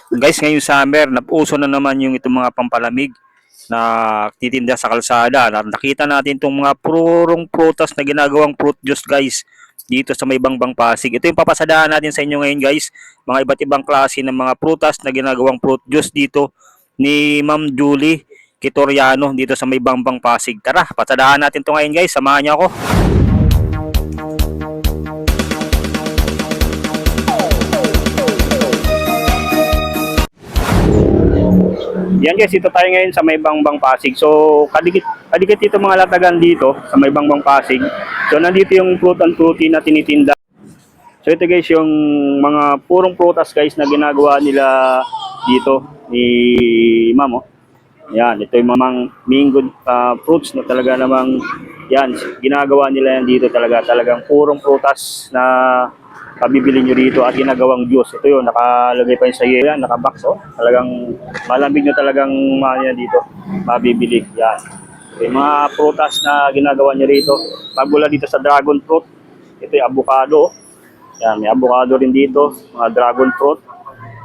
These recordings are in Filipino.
Guys, ngayong summer, napuso na naman yung itong mga pampalamig na titinda sa kalsada. Nakita natin itong mga purong prutas na ginagawang fruit juice guys dito sa may Bangbang Pasig. Ito yung papasadahan natin sa inyo ngayon guys. Mga iba't ibang klase ng mga prutas na ginagawang fruit juice dito ni Ma'am Julie Kitoriano dito sa may Bangbang Pasig. Tara, pasadahan natin ito ngayon guys. Samahan niyo ako. Yan guys, ito tayo ngayon sa may Bangbang Pasig. So, kadikit dito mga latagan dito sa may Bangbang Pasig. So, nandito yung fruit and fruity na tinitinda. So, ito guys yung mga purong prutas guys na ginagawa nila dito ni Ma'am. Oh. Yan, ito yung mga mango fruits na talaga namang yan, ginagawa nila yan dito talagang purong prutas na pabibili nyo rito at ginagawang juice. Ito yun, nakalagay pa yun sa iyo yan, nakabox oh. Talagang malamig nyo talagang yan dito, mabibili. Yan. Yung mga prutas na ginagawa nyo rito. Pagmula dito sa dragon fruit, ito yung avocado. Yan, may avocado rin dito, mga dragon fruit.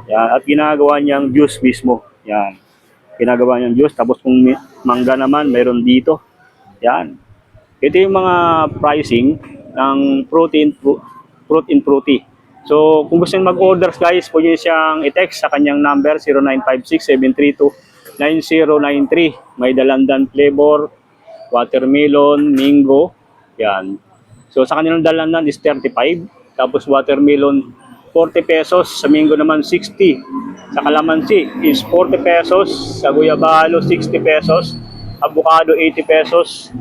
Yan, at ginagawa niyang juice mismo. Yan. Ginagawa niyang juice. Tapos kung mangga naman, mayroon dito. Yan. Ito yung mga pricing ng fruit and fruity. So, kung gusto nyo mag-order guys, pwede nyo siyang i-text sa kanyang number 0956-732-9093. May dalandan flavor, watermelon, mango. Yan. So, sa kanilang dalandan is 35. Tapos watermelon 40 pesos. Sa mango naman 60. Sa kalamansi is 40 pesos. Sa guyabano 60 pesos. Avocado 80 pesos.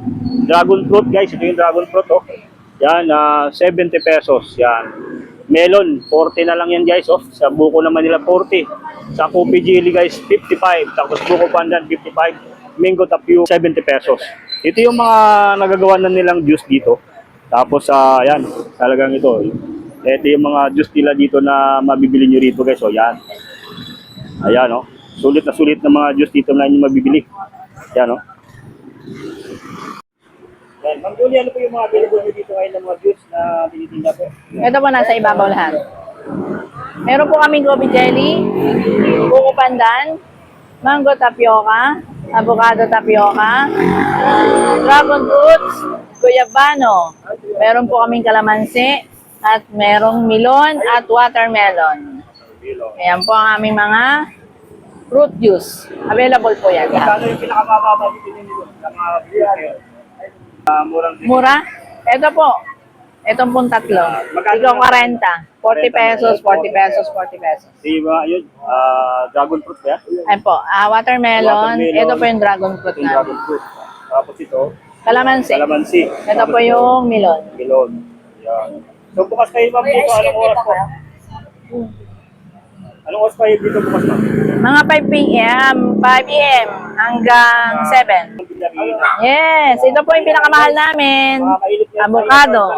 Dragon fruit guys, ito yung dragon fruit oh. Yan, 70 pesos. Yan. Melon, 40 na lang yan guys. Oh. Sa buko naman nila 40. Sa coffee jelly guys, 55. Tapos buko pandan, 55. Mango tapio, 70 pesos. Ito yung mga nagagawa na nilang juice dito. Tapos, yan. Talagang ito. Ito yung mga juice nila dito na mabibili nyo rito guys. O, yan. Ayan, oh. Sulit na mga juice dito na inyo mabibili. Yan, oh. Yan. Ma'am Julie, ano po yung mga available nyo dito ngayon ng mga juice na tinitinda po? Ito po nasa ibabaw lahat. Meron po kaming gobi jelly, buko pandan, mango tapioca, avocado tapioca, dragon fruits, guyabano. Meron po kaming kalamansi, at merong melon at watermelon. Ayan po ang aming mga fruit juice. Available po yan. Kano yung pinakamababa dito nyo? Mura? Ito po. Itong pong tatlo. Ikaw 40. 40 pesos, 40 pesos, 40 pesos. Diba, yun, dragon fruit ya? Ayan po. Watermelon. Ito po yung dragon fruit Yung na. dragon fruit. Tapos ito, Kalamansi. kalamansi. Ito po yung melon. Melon. Yan. So bukas kayo ma'am dito, anong oras po? Anong oras kayo dito bukas ma'am? Mga 5 p.m. 5 p.m. hanggang 7. Yes. Ito po yung pinakamahal namin. Avocado.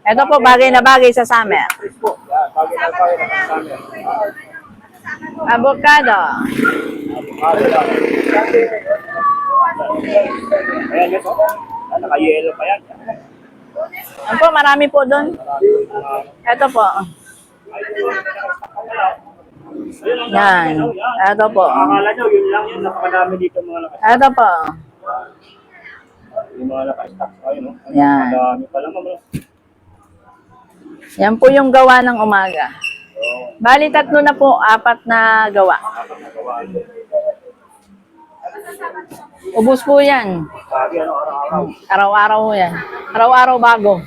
Ito po bagay na bagay sa summer. Bagay na sa summer. Avocado. Avocado lang. Ayan guys, naka-yellow pa yan. Ano po, marami po doon. Ito po. Yan. Ito po. Akala nyo, yun lang yun. Napakarami dito mga lakas. Ito po. Yung mga naka-stock. Ayun, no? Yan. Madami pala ma'am. Yan po yung gawa ng umaga. Bali, 3 na po, 4 na gawa. Ubus po yan. Sabi ano, araw-araw. Araw-araw yan. Araw-araw bago.